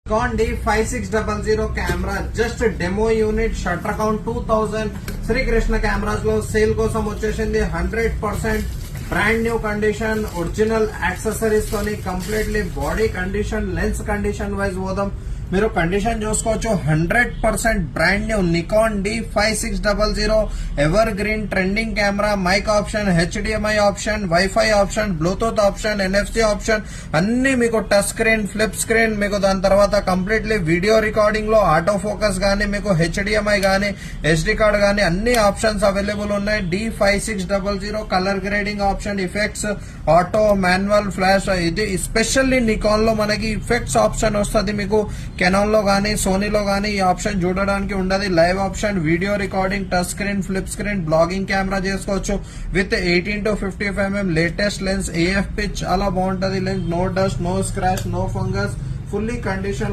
Nikon D5600 camera just demo unit shutter count 2000 Sri Krishna cameras లో sale కోసం వచ్చేసింది 100% brand new condition original accessories తోని completely body condition lens condition wise పోదాం. మీరు condition చూసుకోవచ్చు. 100% brand new Nikon D5600 evergreen trending camera, mic option, HDMI option, wifi option, Bluetooth option, NFC option అన్ని మీకు touch screen, flip screen, మీకు దాని తర్వాత completely video recording లో auto focus గానీ, మీకు HDMI గానీ, SD కార్డ్ గానీ అన్ని ఆప్షన్స్ అవైలబుల్ ఉన్నాయి. D5600 colour grading option, effects, auto, manual, flash. ఇది స్పెషల్లీ నికాన్ లో మనకి ఇఫెక్ట్స్ ఆప్షన్ వస్తుంది. మీకు కెనాన్ లో గానీ, సోనీలో గానీ ఈ ఆప్షన్ చూడడానికి ఉండదు. Live option, video recording, touch screen, flip screen, blogging camera చేసుకోవచ్చు with 18 to 55 mm latest lens, AF pitch. చాలా బాగుంటది lens. No dust, no scratch, no fungus, fully condition